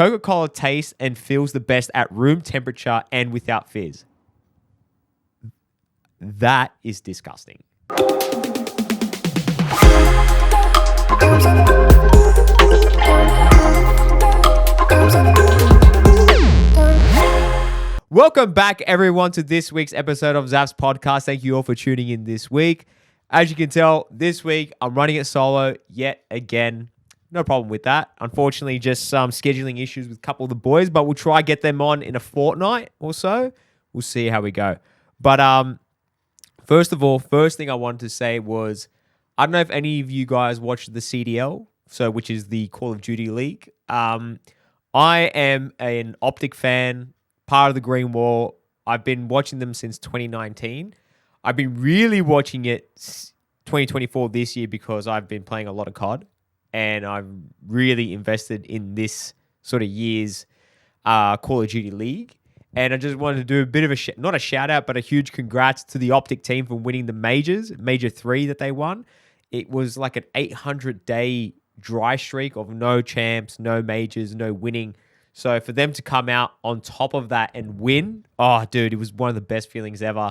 Coca-Cola tastes and feels the best at room temperature and without fizz. That is disgusting. Welcome back, everyone, to this week's episode of ZafsPodcast. Thank you all for tuning in this week. As you can tell, this week I'm running it solo yet again. No problem with that. Unfortunately, just some scheduling issues with a couple of the boys, but we'll try get them on in a fortnight or so. We'll see how we go. But first of all, first thing I wanted to say was, I don't know if any of you guys watched the CDL, which is the Call of Duty League. I am an Optic fan, part of the Green Wall. I've been watching them since 2019. I've been really watching it 2024 this year because I've been playing a lot of COD. And I'm really invested in this sort of year's Call of Duty League. And I just wanted to do a bit of not a shout out, but a huge congrats to the Optic team for winning the majors, Major 3 that they won. It was like an 800-day dry streak of no champs, no majors, no winning. So for them to come out on top of that and win, oh, dude, it was one of the best feelings ever.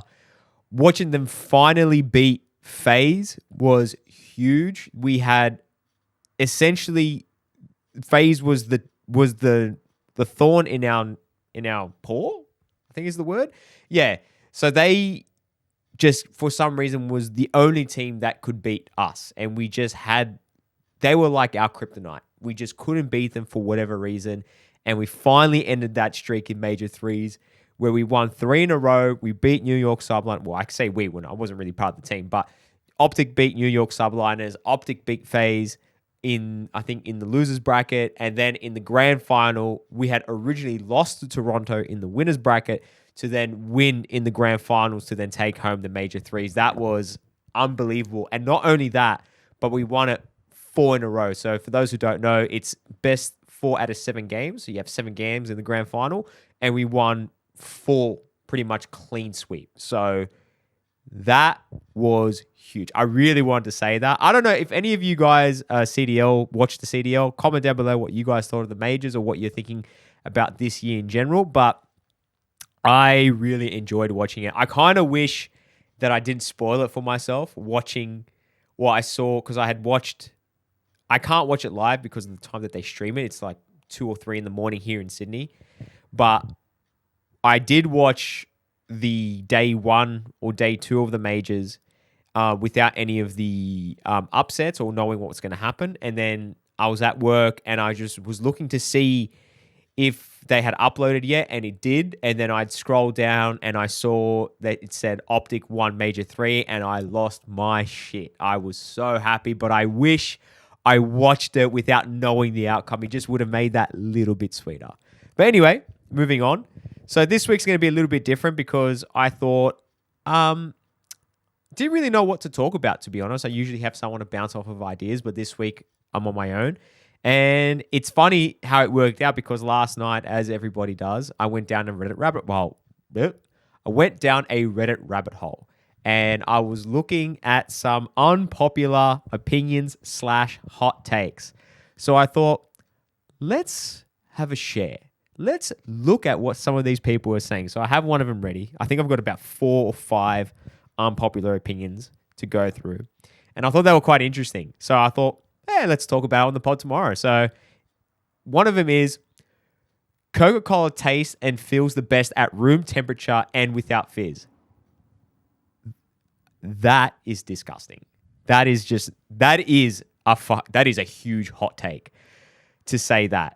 Watching them finally beat FaZe was huge. We had essentially, FaZe was the thorn in our paw, I think is the word. Yeah. So they just, for some reason, was the only team that could beat us. And they were like our kryptonite. We just couldn't beat them for whatever reason. And we finally ended that streak in Major 3s where we won 3 in a row. We beat New York Subliners. Well, I say we won. I wasn't really part of the team, but Optic beat New York Subliners. Optic beat FaZe in the losers bracket, and then in the grand final, we had originally lost to Toronto in the winners bracket to then win in the grand finals to then take home the Major 3s. That was unbelievable. And not only that, but we won it 4 in a row. So for those who don't know, it's best 4 out of 7 games. So you have 7 games in the grand final, and we won 4 pretty much clean sweep. So that was huge. I really wanted to say that. I don't know if any of you guys CDL watched the CDL. Comment down below what you guys thought of the majors or what you're thinking about this year in general. But I really enjoyed watching it. I kind of wish that I didn't spoil it for myself watching what I saw, because I can't watch it live because of the time that they stream it. It's like 2 or 3 in the morning here in Sydney. But I did watch the day 1 or day 2 of the majors without any of the upsets or knowing what was going to happen. And then I was at work and I just was looking to see if they had uploaded yet, and it did. And then I'd scroll down and I saw that it said Optic won Major 3, and I lost my shit. I was so happy, but I wish I watched it without knowing the outcome. It just would have made that little bit sweeter. But anyway, moving on. So this week's going to be a little bit different because I thought, didn't really know what to talk about, to be honest. I usually have someone to bounce off of ideas, but this week I'm on my own. And it's funny how it worked out because last night, as everybody does, I went down a Reddit rabbit hole. And I was looking at some unpopular opinions / hot takes. So I thought, let's have a share. Let's look at what some of these people are saying. So I have one of them ready. I think I've got about 4 or 5 unpopular opinions to go through. And I thought they were quite interesting. So I thought, let's talk about it on the pod tomorrow. So one of them is, Coca-Cola tastes and feels the best at room temperature and without fizz. That is disgusting. That is a huge hot take to say that.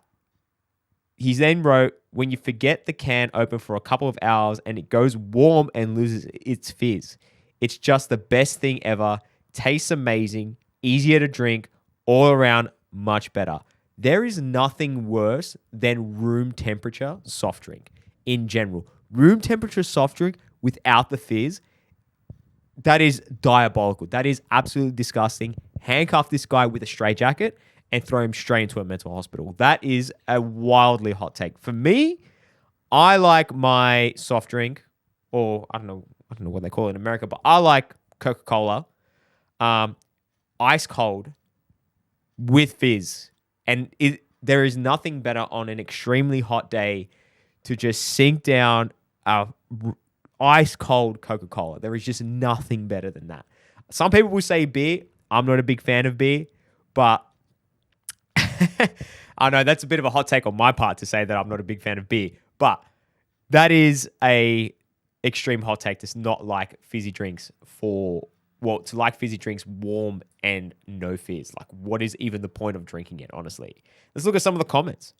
He then wrote, when you forget the can open for a couple of hours and it goes warm and loses its fizz, it's just the best thing ever. Tastes amazing, easier to drink, all around much better. There is nothing worse than room temperature soft drink in general. Room temperature soft drink without the fizz, that is diabolical. That is absolutely disgusting. Handcuff this guy with a straitjacket and throw him straight into a mental hospital. That is a wildly hot take. For me, I like my soft drink, or I don't know what they call it in America, but I like Coca-Cola, ice cold with fizz. And there is nothing better on an extremely hot day to just sink down a ice cold Coca-Cola. There is just nothing better than that. Some people will say beer. I'm not a big fan of beer, but I know that's a bit of a hot take on my part to say that I'm not a big fan of beer, but that is a extreme hot take to not like fizzy drinks to like fizzy drinks warm and no fizz. Like, what is even the point of drinking it, honestly? Let's look at some of the comments.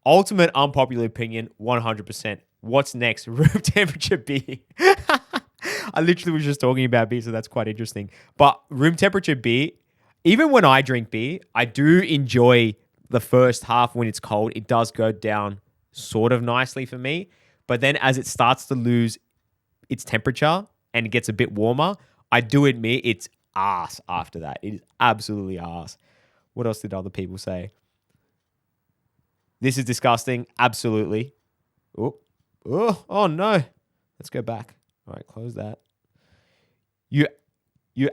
Ultimate unpopular opinion, 100%. What's next? Room temperature beer. I literally was just talking about beer, so that's quite interesting. But room temperature beer, even when I drink beer, I do enjoy the first half when it's cold. It does go down sort of nicely for me. But then as it starts to lose its temperature and it gets a bit warmer, I do admit it's ass after that. It is absolutely ass. What else did other people say? This is disgusting. Absolutely. Oh no. Let's go back. All right, close that. You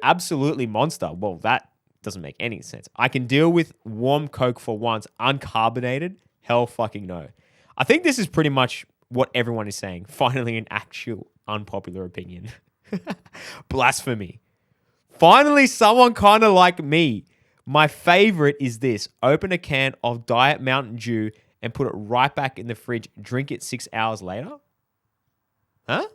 absolutely monster. Well, that doesn't make any sense. I can deal with warm Coke for once. Uncarbonated? Hell fucking no. I think this is pretty much what everyone is saying. Finally, an actual unpopular opinion. Blasphemy. Finally, someone kind of like me. My favorite is this. Open a can of Diet Mountain Dew and put it right back in the fridge. Drink it 6 hours later? Huh?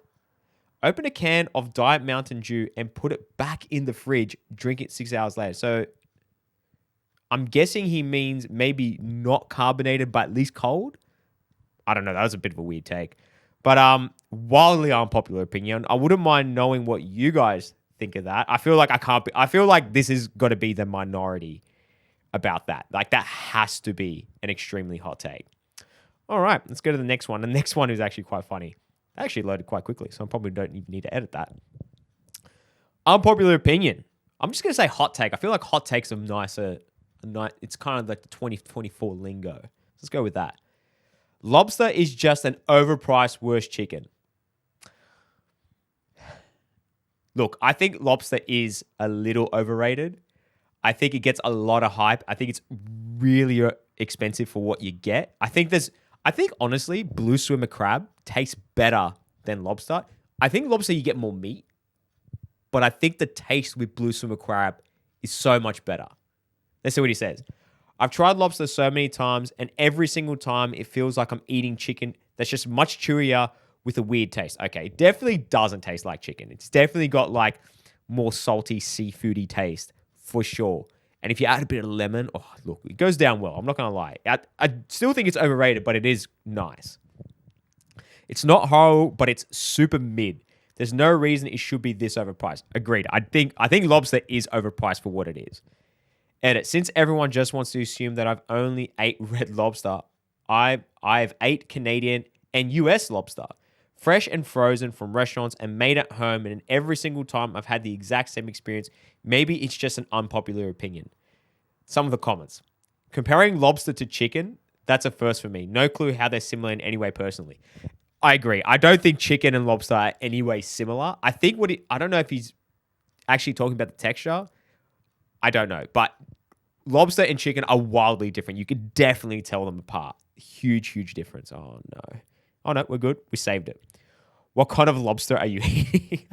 Open a can of Diet Mountain Dew and put it back in the fridge. Drink it 6 hours later. So I'm guessing he means maybe not carbonated, but at least cold. I don't know. That was a bit of a weird take. But wildly unpopular opinion. I wouldn't mind knowing what you guys think of that. I feel like I feel like this is got to be the minority about that. Like, that has to be an extremely hot take. All right, let's go to the next one. The next one is actually quite funny. It actually loaded quite quickly, so I probably don't even need to edit that. Unpopular opinion. I'm just going to say hot take. I feel like hot takes are nicer. It's kind of like the 2024 lingo. Let's go with that. Lobster is just an overpriced worst chicken. Look, I think lobster is a little overrated. I think it gets a lot of hype. I think it's really expensive for what you get. I think honestly, blue swimmer crab tastes better than lobster. I think lobster you get more meat, but I think the taste with blue swimmer crab is so much better. Let's see what he says. I've tried lobster so many times, and every single time it feels like I'm eating chicken that's just much chewier with a weird taste. Okay, it definitely doesn't taste like chicken. It's definitely got like more salty, seafoody taste for sure. And if you add a bit of lemon, oh, look, it goes down well. I'm not going to lie. I still think it's overrated, but it is nice. It's not horrible, but it's super mid. There's no reason it should be this overpriced. Agreed. I think lobster is overpriced for what it is. Edit. Since everyone just wants to assume that I've only ate red lobster, I've ate Canadian and US lobster, fresh and frozen from restaurants and made at home, and every single time I've had the exact same experience. Maybe it's just an unpopular opinion. Some of the comments. Comparing lobster to chicken, that's a first for me. No clue how they're similar in any way personally. I agree. I don't think chicken and lobster are any way similar. I think I don't know if he's actually talking about the texture. I don't know. But lobster and chicken are wildly different. You could definitely tell them apart. Huge, huge difference. Oh, no. Oh, no, we're good. We saved it. What kind of lobster are you eating?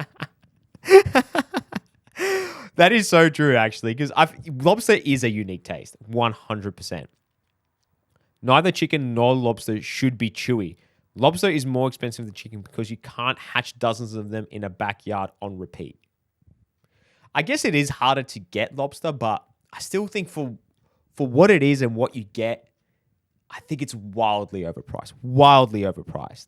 That is so true, actually, because lobster is a unique taste, 100%. Neither chicken nor lobster should be chewy. Lobster is more expensive than chicken because you can't hatch dozens of them in a backyard on repeat. I guess it is harder to get lobster, but I still think for what it is and what you get, I think it's wildly overpriced. Wildly overpriced.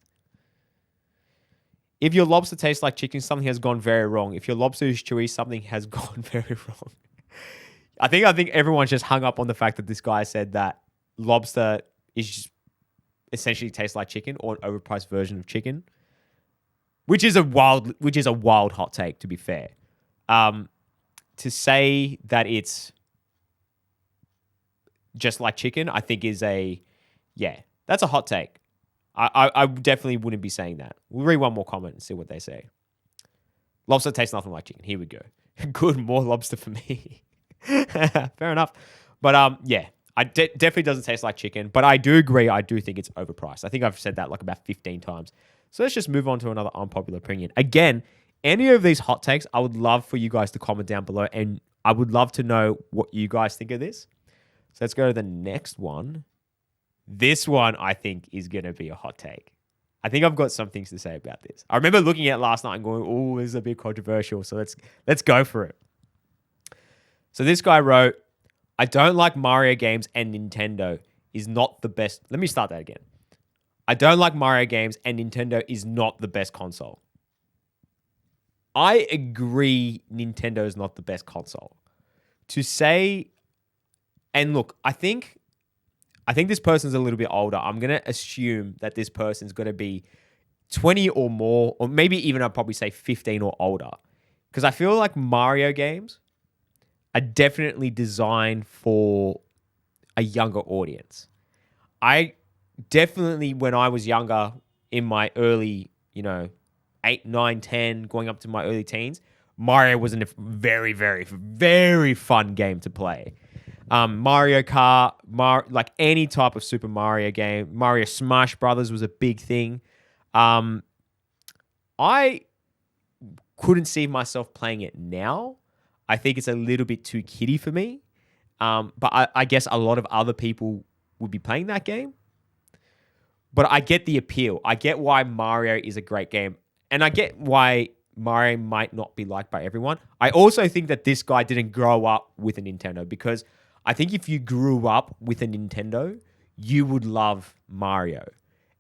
If your lobster tastes like chicken, something has gone very wrong. If your lobster is chewy, something has gone very wrong. I think everyone's just hung up on the fact that this guy said that lobster is just essentially tastes like chicken, or an overpriced version of chicken, which is a wild hot take, to be fair. To say that it's just like chicken, I think that's a hot take. I definitely wouldn't be saying that. We'll read one more comment and see what they say. Lobster tastes nothing like chicken. Here we go. Good, more lobster for me. Fair enough. But Definitely doesn't taste like chicken, but I do agree. I do think it's overpriced. I think I've said that like about 15 times. So let's just move on to another unpopular opinion. Again, any of these hot takes, I would love for you guys to comment down below, and I would love to know what you guys think of this. So let's go to the next one. This one I think is going to be a hot take. I think I've got some things to say about this. I remember looking at it last night and going, "Oh, this is a bit controversial." So let's go for it. So this guy wrote, "I don't like Mario games and Nintendo is not the best." Let me start that again. I don't like Mario games and Nintendo is not the best console. I agree Nintendo is not the best console. To say, and look, I think this person's a little bit older. I'm going to assume that this person's going to be 20 or more, or maybe even I'd probably say 15 or older. Because I feel like Mario games are definitely designed for a younger audience. I definitely, when I was younger, in my early, 8, 9, 10, going up to my early teens, Mario was a very, very, very fun game to play. Mario Kart, like any type of Super Mario game. Mario Smash Brothers was a big thing. I couldn't see myself playing it now. I think it's a little bit too kiddie for me. But I guess a lot of other people would be playing that game. But I get the appeal. I get why Mario is a great game. And I get why Mario might not be liked by everyone. I also think that this guy didn't grow up with a Nintendo, because I think if you grew up with a Nintendo, you would love Mario.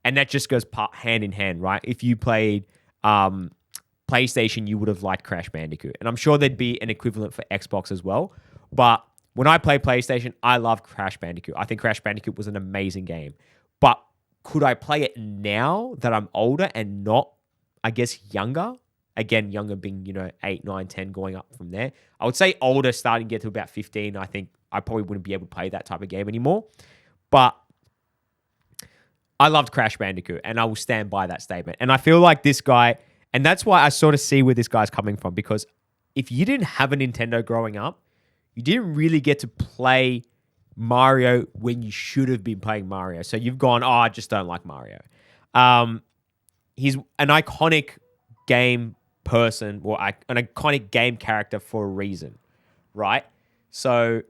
And that just goes hand in hand, right? If you played PlayStation, you would have liked Crash Bandicoot. And I'm sure there'd be an equivalent for Xbox as well. But when I play PlayStation, I love Crash Bandicoot. I think Crash Bandicoot was an amazing game. But could I play it now that I'm older and not, I guess, younger? Again, younger being, 8, 9, 10, going up from there. I would say older, starting to get to about 15. I think I probably wouldn't be able to play that type of game anymore. But I loved Crash Bandicoot, and I will stand by that statement. And I feel like this guy, and that's why I sort of see where this guy's coming from, because if you didn't have a Nintendo growing up, you didn't really get to play Mario when you should have been playing Mario. So you've gone, I just don't like Mario. He's an iconic game person, or an iconic game character for a reason, right? So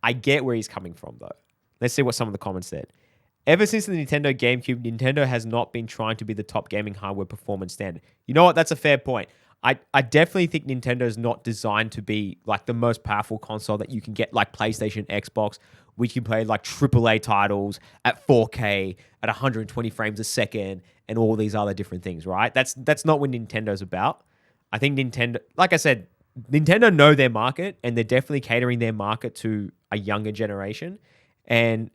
I get where he's coming from, though. Let's see what some of the comments said. Ever since the Nintendo GameCube, Nintendo has not been trying to be the top gaming hardware performance standard. You know what? That's a fair point. I definitely think Nintendo is not designed to be like the most powerful console that you can get, like PlayStation, Xbox, which you play like AAA titles at 4K at 120 frames a second and all these other different things, right? That's not what Nintendo's about. I think Nintendo, like I said, Nintendo know their market, and they're definitely catering their market to a younger generation. And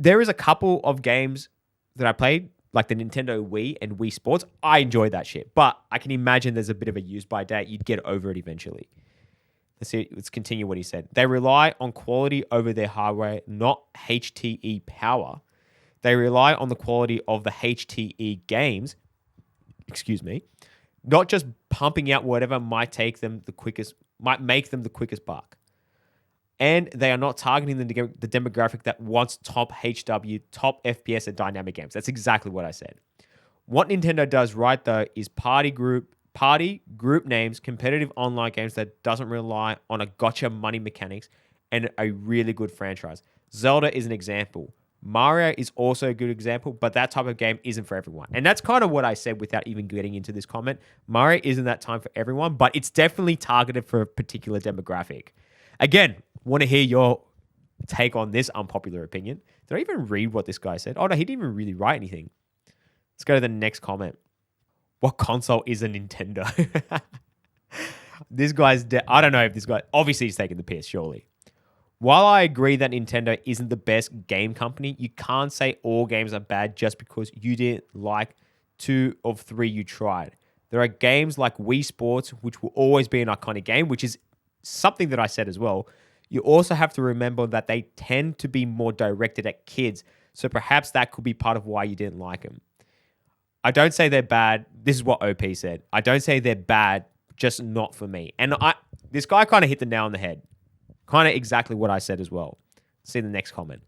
there is a couple of games that I played, like the Nintendo Wii and Wii Sports. I enjoyed that shit, but I can imagine there's a bit of a use-by date. You'd get over it eventually. Let's continue what he said. They rely on quality over their hardware, not HTE power. They rely on the quality of the HTE games, not just pumping out whatever might make them the quickest buck. And they are not targeting the demographic that wants top HW, top FPS, and dynamic games. That's exactly what I said. What Nintendo does right, though, is party group names, competitive online games that doesn't rely on a gotcha money mechanics, and a really good franchise. Zelda is an example. Mario is also a good example, but that type of game isn't for everyone. And that's kind of what I said without even getting into this comment. Mario isn't that time for everyone, but it's definitely targeted for a particular demographic. Again, want to hear your take on this unpopular opinion. Did I even read what this guy said? Oh, no, he didn't even really write anything. Let's go to the next comment. What console is a Nintendo? This guy's... I don't know if this guy... Obviously, he's taking the piss, surely. While I agree that Nintendo isn't the best game company, you can't say all games are bad just because you didn't like 2 of 3 you tried. There are games like Wii Sports, which will always be an iconic game, which is something that I said as well. You also have to remember that they tend to be more directed at kids, so perhaps that could be part of why you didn't like them. I don't say they're bad. This is what OP said. I don't say they're bad, just not for me. And this guy kind of hit the nail on the head. Kind of exactly what I said as well. See the next comment.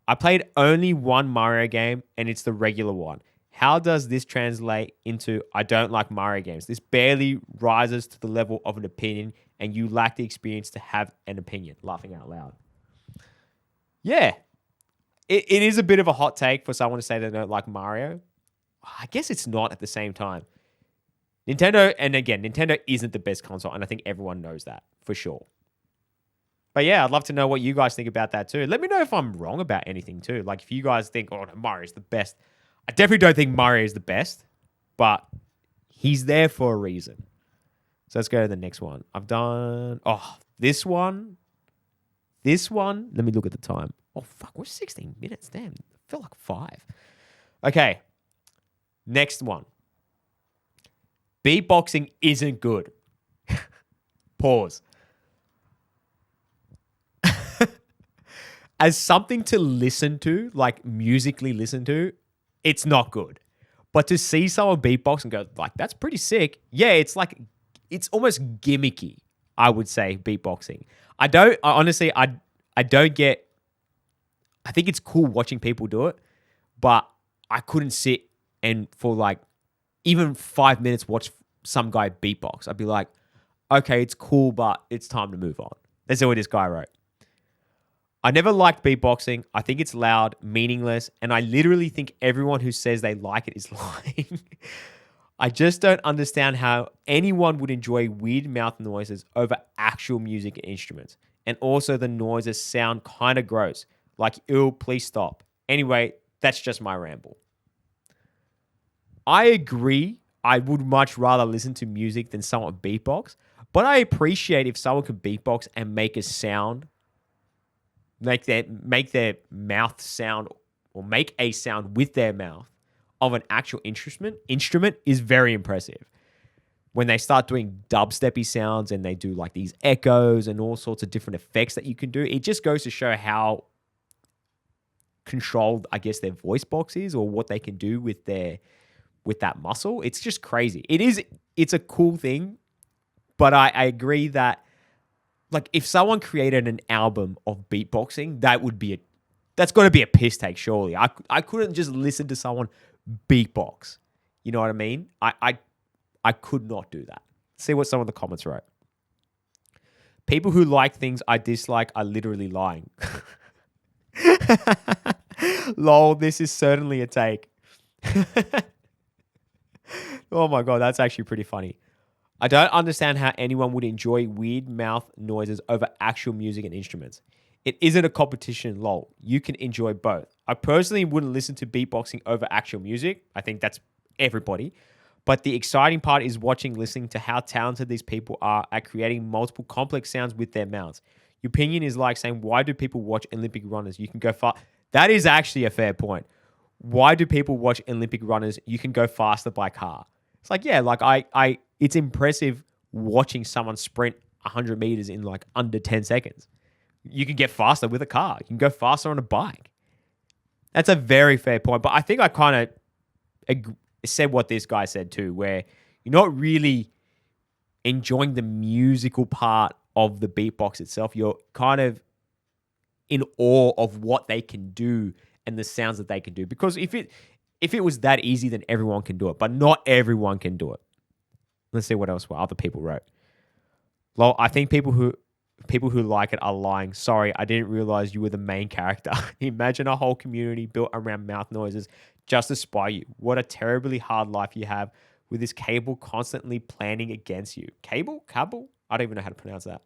I played only one Mario game, and it's the regular one. How does this translate into I don't like Mario games? This barely rises to the level of an opinion, and you lack the experience to have an opinion. Laughing out loud. Yeah. It is a bit of a hot take for someone to say they don't like Mario. I guess it's not at the same time. Nintendo isn't the best console, and I think everyone knows that for sure. But yeah, I'd love to know what you guys think about that too. Let me know if I'm wrong about anything too. Like if you guys think, oh, no, Mario's the best. I definitely don't think Mario is the best, but he's there for a reason. So let's go to the next one. I've done, this one. Let me look at the time. Oh, fuck, we're 16 minutes. Damn, I feel like 5. Okay, next one. Beatboxing isn't good. Pause. As something to listen to, like musically listen to, it's not good. But to see someone beatbox and go, like, that's pretty sick. Yeah, it's almost gimmicky, I would say, beatboxing. I think it's cool watching people do it, but I couldn't sit and for like even 5 minutes watch some guy beatbox. I'd be like, okay, it's cool, but it's time to move on. That's what this guy wrote. I never liked beatboxing. I think it's loud, meaningless, and I literally think everyone who says they like it is lying. I just don't understand how anyone would enjoy weird mouth noises over actual music and instruments. And also the noises sound kind of gross. Like, ew, please stop. Anyway, that's just my ramble. I agree. I would much rather listen to music than someone beatbox, but I appreciate if someone can beatbox and make a sound, make their mouth sound or make a sound with their mouth of an actual instrument is very impressive. When they start doing dubsteppy sounds and they do like these echoes and all sorts of different effects that you can do, it just goes to show how controlled, I guess, their voice box is or what they can do with that muscle. It's just crazy. It's a cool thing, but I agree that like if someone created an album of beatboxing, that's got to be a piss take, surely. I couldn't just listen to someone beatbox. You know what I mean? I could not do that. See what some of the comments wrote. People who like things I dislike are literally lying. Lol, this is certainly a take. Oh my God, that's actually pretty funny. I don't understand how anyone would enjoy weird mouth noises over actual music and instruments. It isn't a competition, lol. You can enjoy both. I personally wouldn't listen to beatboxing over actual music. I think that's everybody. But the exciting part is listening to how talented these people are at creating multiple complex sounds with their mouths. Your opinion is like saying, why do people watch Olympic runners? You can go far. That is actually a fair point. Why do people watch Olympic runners? You can go faster by car. It's like, yeah, like it's impressive watching someone sprint 100 meters in like under 10 seconds. You can get faster with a car. You can go faster on a bike. That's a very fair point. But I think I kind of said what this guy said too, where you're not really enjoying the musical part of the beatbox itself. You're kind of in awe of what they can do and the sounds that they can do. Because if it was that easy, then everyone can do it. But not everyone can do it. Let's see what other people wrote. Lol, I think people who like it are lying. Sorry, I didn't realize you were the main character. Imagine a whole community built around mouth noises just to spy you. What a terribly hard life you have with this cable constantly planning against you. Cable? Cable? I don't even know how to pronounce that.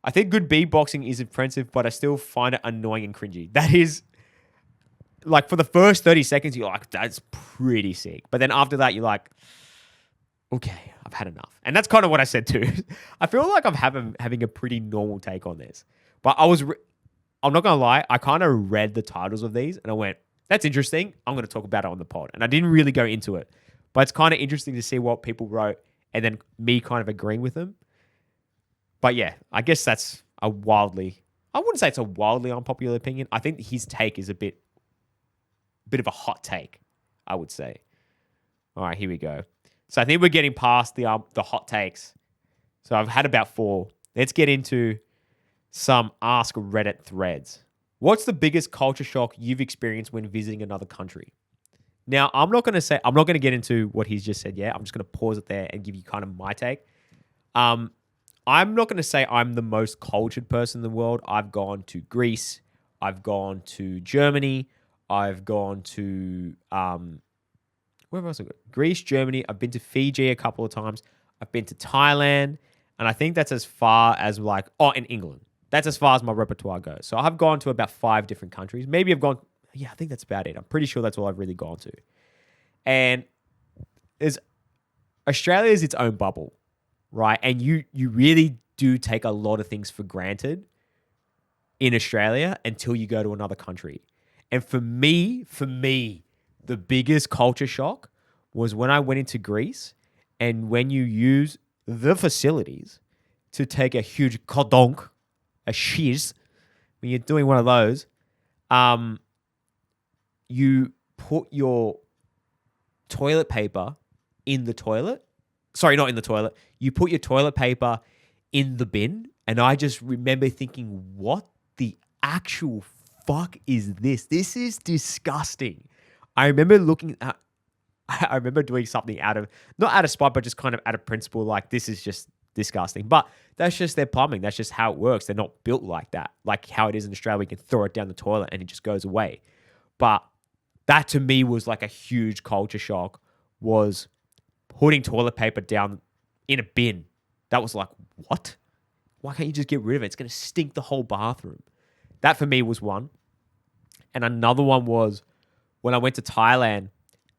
I think good beatboxing is impressive, but I still find it annoying and cringy. That is, like, for the first 30 seconds, you're like, that's pretty sick. But then after that, you're like, okay, I've had enough. And that's kind of what I said too. I feel like I'm having a pretty normal take on this. But I'm not going to lie, I kind of read the titles of these and I went, that's interesting. I'm going to talk about it on the pod. And I didn't really go into it. But it's kind of interesting to see what people wrote and then me kind of agreeing with them. But yeah, I guess that's I wouldn't say it's a wildly unpopular opinion. I think his take is a bit of a hot take, I would say. All right, here we go. So I think we're getting past the hot takes. So I've had about 4. Let's get into some Ask Reddit threads. What's the biggest culture shock you've experienced when visiting another country? Now, I'm not going to get into what he's just said yet. I'm just going to pause it there and give you kind of my take. I'm not going to say I'm the most cultured person in the world. I've gone to Greece. I've gone to Germany. I've gone to where else? Greece, Germany. I've been to Fiji a couple of times. I've been to Thailand, and I think that's as far as in England. That's as far as my repertoire goes. So I've gone to about 5 different countries. Maybe I've gone. Yeah, I think that's about it. I'm pretty sure that's all I've really gone to. And Australia is its own bubble, right? And you really do take a lot of things for granted in Australia until you go to another country. And for me, the biggest culture shock was when I went into Greece, and when you use the facilities to take a huge kodonk, a shiz, when you're doing one of those, you put your toilet paper in the toilet. Sorry, not in the toilet. You put your toilet paper in the bin. And I just remember thinking, what the actual fuck is this? This is disgusting. I remember doing something not out of spite, but just kind of out of principle, like this is just disgusting. But that's just their plumbing. That's just how it works. They're not built like that. Like how it is in Australia, we can throw it down the toilet and it just goes away. But that to me was like a huge culture shock, was putting toilet paper down in a bin. That was like, what? Why can't you just get rid of it? It's going to stink the whole bathroom. That for me was one. And another one was when I went to Thailand,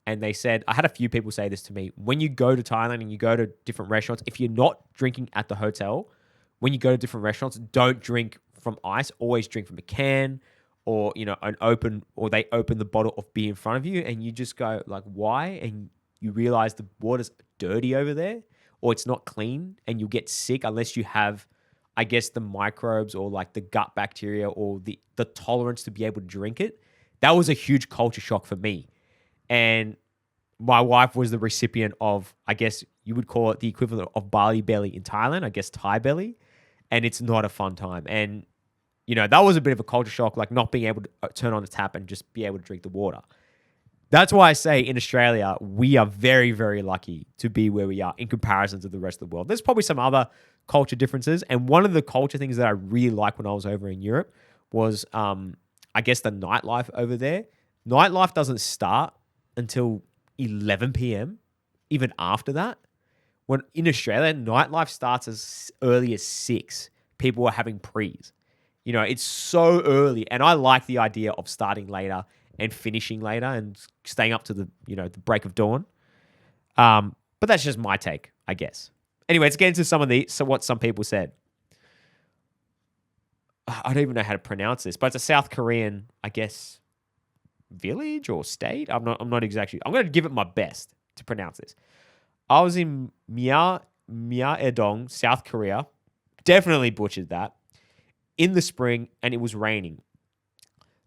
and they said, I had a few people say this to me, when you go to Thailand and you go to different restaurants, if you're not drinking at the hotel, when you go to different restaurants, don't drink from ice, always drink from a can, or, they open the bottle of beer in front of you, and you just go like, why? And you realize the water's dirty over there, or it's not clean, and you'll get sick unless you have, I guess, the microbes or like the gut bacteria or the tolerance to be able to drink it. That was a huge culture shock for me. And my wife was the recipient of, I guess you would call it the equivalent of Bali belly in Thailand, I guess Thai belly. And it's not a fun time. And, that was a bit of a culture shock, like not being able to turn on the tap and just be able to drink the water. That's why I say in Australia, we are very, very lucky to be where we are in comparison to the rest of the world. There's probably some other culture differences. And one of the culture things that I really liked when I was over in Europe was, I guess, the nightlife over there. Nightlife doesn't start until 11 p.m., even after that. When in Australia, nightlife starts as early as 6. People are having prees. It's so early. And I like the idea of starting later and finishing later and staying up to the break of dawn. But that's just my take, I guess. Anyway, let's get into what some people said. I don't even know how to pronounce this, but it's a South Korean, I guess, village or state. I'm not exactly. I'm going to give it my best to pronounce this. I was in Myeodong, South Korea. Definitely butchered that. In the spring, and it was raining.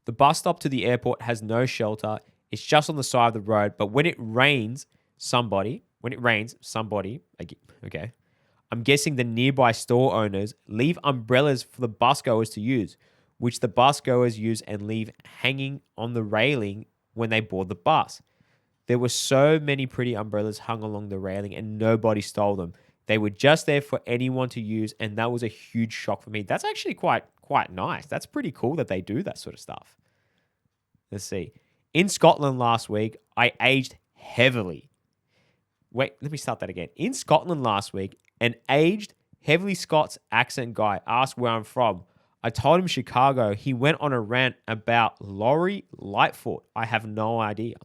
The bus stop to the airport has no shelter. It's just on the side of the road. But when it rains, somebody, okay, I'm guessing the nearby store owners leave umbrellas for the bus goers to use, which the bus goers use and leave hanging on the railing when they board the bus. There were so many pretty umbrellas hung along the railing and nobody stole them. They were just there for anyone to use, and that was a huge shock for me. That's actually quite nice. That's pretty cool that they do that sort of stuff. Let's see. In Scotland last week, I aged heavily. Wait, let me start that again. In Scotland last week, an aged, heavily Scots accent guy asked where I'm from. I told him Chicago. He went on a rant about Laurie Lightfoot. I have no idea.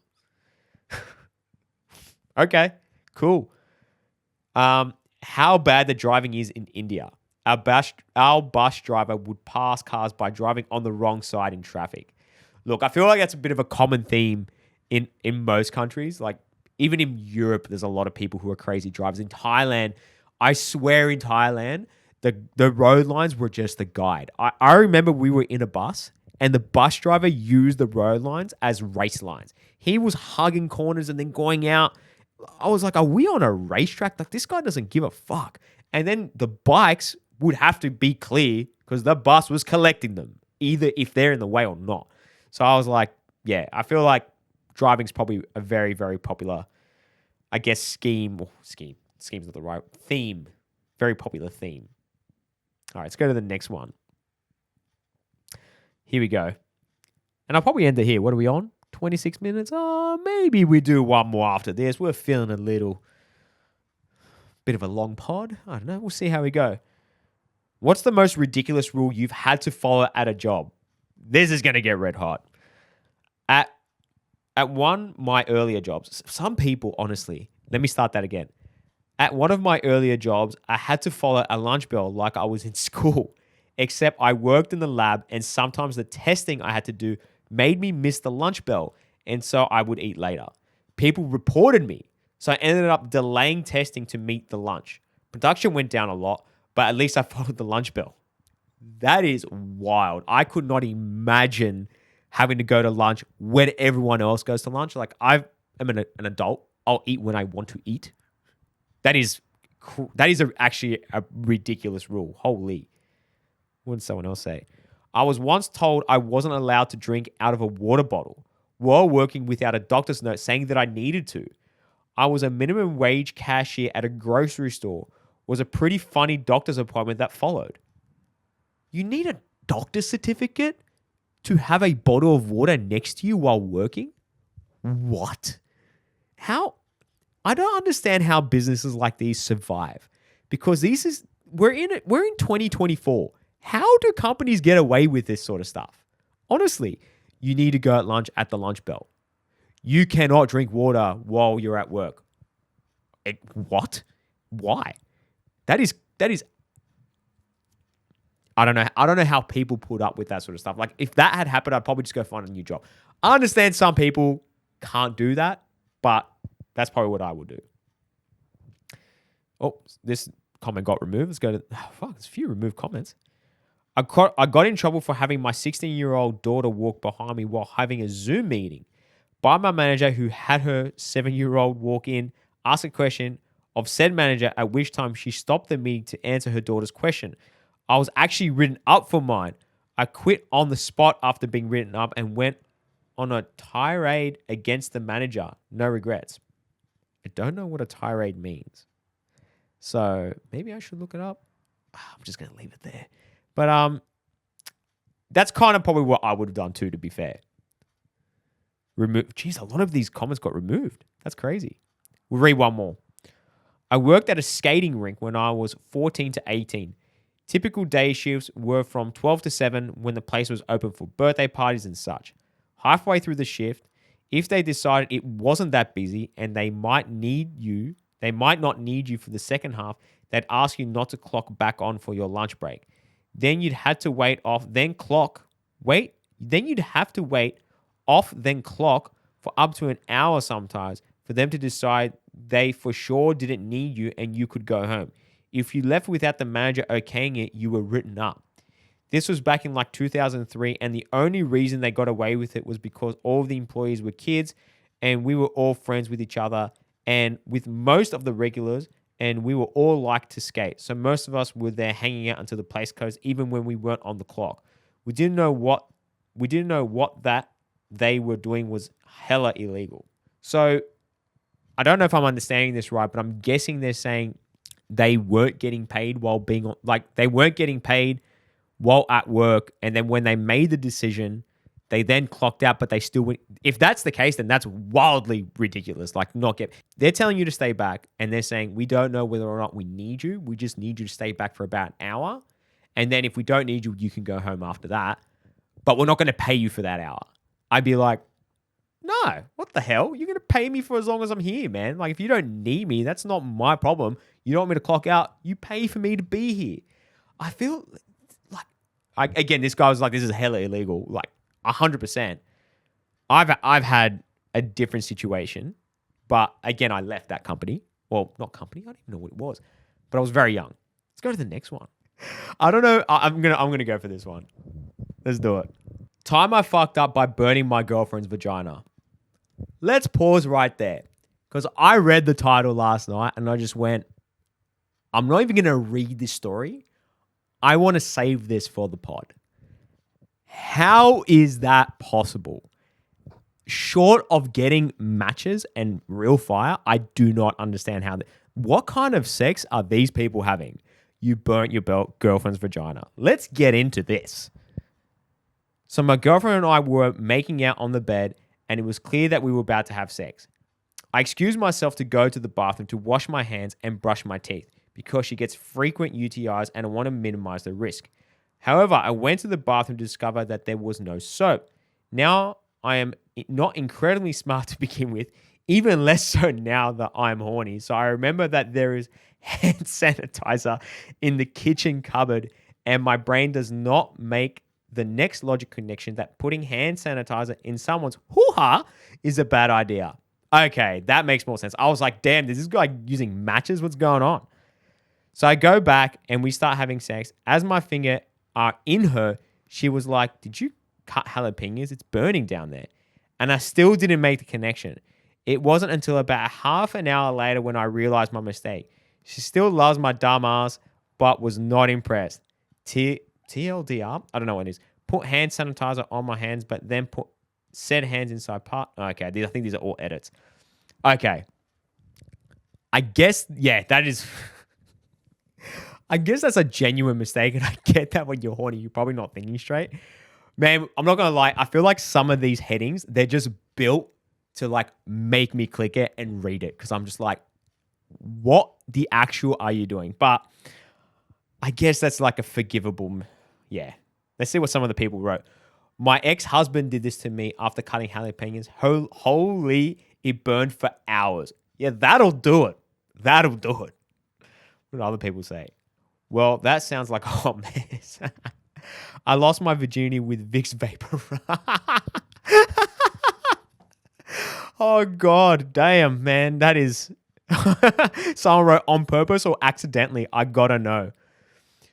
Okay, cool. How bad the driving is in India. Our bus driver would pass cars by driving on the wrong side in traffic. Look, I feel like that's a bit of a common theme in most countries. Like, even in Europe, there's a lot of people who are crazy drivers. In Thailand, I swear in Thailand, the road lines were just the guide. I remember we were in a bus and the bus driver used the road lines as race lines. He was hugging corners and then going out. I was like, are we on a racetrack? Like, this guy doesn't give a fuck. And then the bikes would have to be clear because the bus was collecting them, either if they're in the way or not. So I was like, yeah, I feel like driving's probably a very, very popular, I guess, scheme's not the right theme. Very popular theme. All right, let's go to the next one. Here we go. And I'll probably end it here. What are we on? 26 minutes? Oh, maybe we do one more after this. We're feeling a little bit of a long pod. I don't know. We'll see how we go. What's the most ridiculous rule you've had to follow at a job? This is going to get red hot. At one of my earlier jobs, some people, honestly, let me start that again. At one of my earlier jobs, I had to follow a lunch bell like I was in school, except I worked in the lab and sometimes the testing I had to do made me miss the lunch bell, and so I would eat later. People reported me, so I ended up delaying testing to meet the lunch. Production went down a lot, but at least I followed the lunch bell. That is wild. I could not imagine having to go to lunch when everyone else goes to lunch. Like, I am an adult. I'll eat when I want to eat. That is actually a ridiculous rule. Holy. What did someone else say? I was once told I wasn't allowed to drink out of a water bottle while working without a doctor's note saying that I needed to. I was a minimum wage cashier at a grocery store. Was a pretty funny doctor's appointment that followed. You need a doctor's certificate to have a bottle of water next to you while working? What? How? I don't understand how businesses like these survive, because we're in 2024. How do companies get away with this sort of stuff? Honestly, you need to go at lunch at the lunch bell. You cannot drink water while you're at work. What? Why? That is. I don't know how people put up with that sort of stuff. Like, if that had happened, I'd probably just go find a new job. I understand some people can't do that, but that's probably what I would do. Oh, this comment got removed. Let's go to... there's a few removed comments. I got in trouble for having my 16-year-old daughter walk behind me while having a Zoom meeting by my manager, who had her 7-year-old walk in, ask a question of said manager, at which time she stopped the meeting to answer her daughter's question. I was actually written up for mine. I quit on the spot after being written up and went on a tirade against the manager. No regrets. I don't know what a tirade means, so maybe I should look it up. I'm just going to leave it there. But that's kind of probably what I would have done too, to be fair. Jeez, a lot of these comments got removed. That's crazy. We'll read one more. I worked at a skating rink when I was 14 to 18. Typical day shifts were from 12 to 7 when the place was open for birthday parties and such. Halfway through the shift, if they decided it wasn't that busy and they might not need you for the second half, they'd ask you not to clock back on for your lunch break. Then you'd have to wait off, then clock for up to an hour sometimes for them to decide they for sure didn't need you and you could go home. If you left without the manager okaying it, you were written up. This was back in like 2003, and the only reason they got away with it was because all of the employees were kids and we were all friends with each other and with most of the regulars, and we were all like to skate. So most of us were there hanging out until the place closed, even when we weren't on the clock. We didn't know what that they were doing was hella illegal. So I don't know if I'm understanding this right, but I'm guessing they're saying they weren't getting paid they weren't getting paid while at work, and then when they made the decision, they then clocked out, but they still went. If that's the case, then that's wildly ridiculous. They're telling you to stay back, and they're saying, we don't know whether or not we need you. We just need you to stay back for about an hour. And then if we don't need you, you can go home after that. But we're not going to pay you for that hour. I'd be like, no, what the hell? You're going to pay me for as long as I'm here, man. Like, if you don't need me, that's not my problem. You don't want me to clock out. You pay for me to be here. I feel like, again, this guy was like, this is hella illegal. Like, 100%. I've had a different situation, but again, I left that company. Well, not company. I don't even know what it was, but I was very young. Let's go to the next one. I don't know. I'm gonna go for this one. Let's do it. Time I fucked up by burning my girlfriend's vagina. Let's pause right there, because I read the title last night and I just went, I'm not even gonna read this story. I want to save this for the pod. How is that possible? Short of getting matches and real fire, I do not understand how. What kind of sex are these people having? You burnt your girlfriend's vagina. Let's get into this. So my girlfriend and I were making out on the bed, and it was clear that we were about to have sex. I excused myself to go to the bathroom to wash my hands and brush my teeth because she gets frequent UTIs and I want to minimize the risk. However, I went to the bathroom to discover that there was no soap. Now, I am not incredibly smart to begin with, even less so now that I'm horny. So I remember that there is hand sanitizer in the kitchen cupboard, and my brain does not make the next logic connection that putting hand sanitizer in someone's hoo-ha is a bad idea. Okay, that makes more sense. I was like, damn, is this guy using matches? What's going on? So I go back and we start having sex. As my finger are in her, she was like, did you cut jalapenos? It's burning down there. And I still didn't make the connection. It wasn't until about half an hour later when I realized my mistake. She still loves my dumb ass, but was not impressed. TLDR? I don't know what it is. Put hand sanitizer on my hands, but then put said hands inside part. Okay, I think these are all edits. Okay. I guess, yeah, that is... I guess that's a genuine mistake, and I get that when you're horny, you're probably not thinking straight. Man, I'm not going to lie. I feel like some of these headings, they're just built to like make me click it and read it because I'm just like, what the actual are you doing? But I guess that's like a forgivable, yeah. Let's see what some of the people wrote. My ex-husband did this to me after cutting jalapenos. Holy, it burned for hours. Yeah, that'll do it. That'll do it. What do other people say? Well, that sounds like a hot mess. I lost my virginity with Vicks Vapor. Oh, God. Damn, man. That is... Someone wrote, on purpose or accidentally, I gotta know.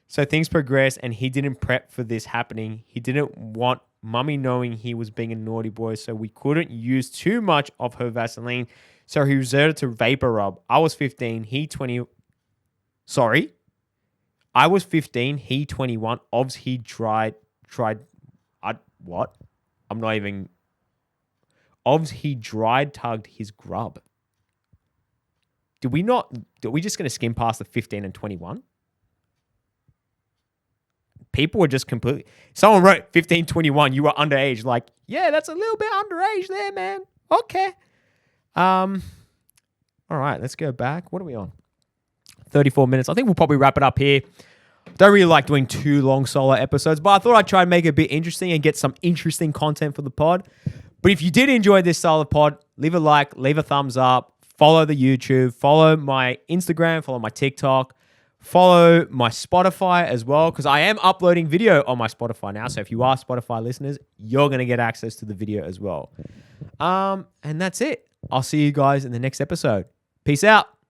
So things progressed and he didn't prep for this happening. He didn't want mummy knowing he was being a naughty boy, so we couldn't use too much of her Vaseline. So he resorted to vapor rub. I was 15, he 20... Sorry? I was 15, he 21. Obs, he tried... What? I'm not even... Obs, he dried tugged his grub. Are we just going to skim past the 15 and 21? People were just completely... Someone wrote 15, 21, you were underage. Like, yeah, that's a little bit underage there, man. Okay. All right, let's go back. What are we on? 34 minutes. I think we'll probably wrap it up here. Don't really like doing too long solo episodes, but I thought I'd try and make it a bit interesting and get some interesting content for the pod. But if you did enjoy this style of pod, leave a like, leave a thumbs up, follow the YouTube, follow my Instagram, follow my TikTok, follow my Spotify as well, because I am uploading video on my Spotify now. So if you are Spotify listeners, you're going to get access to the video as well. And that's it. I'll see you guys in the next episode. Peace out.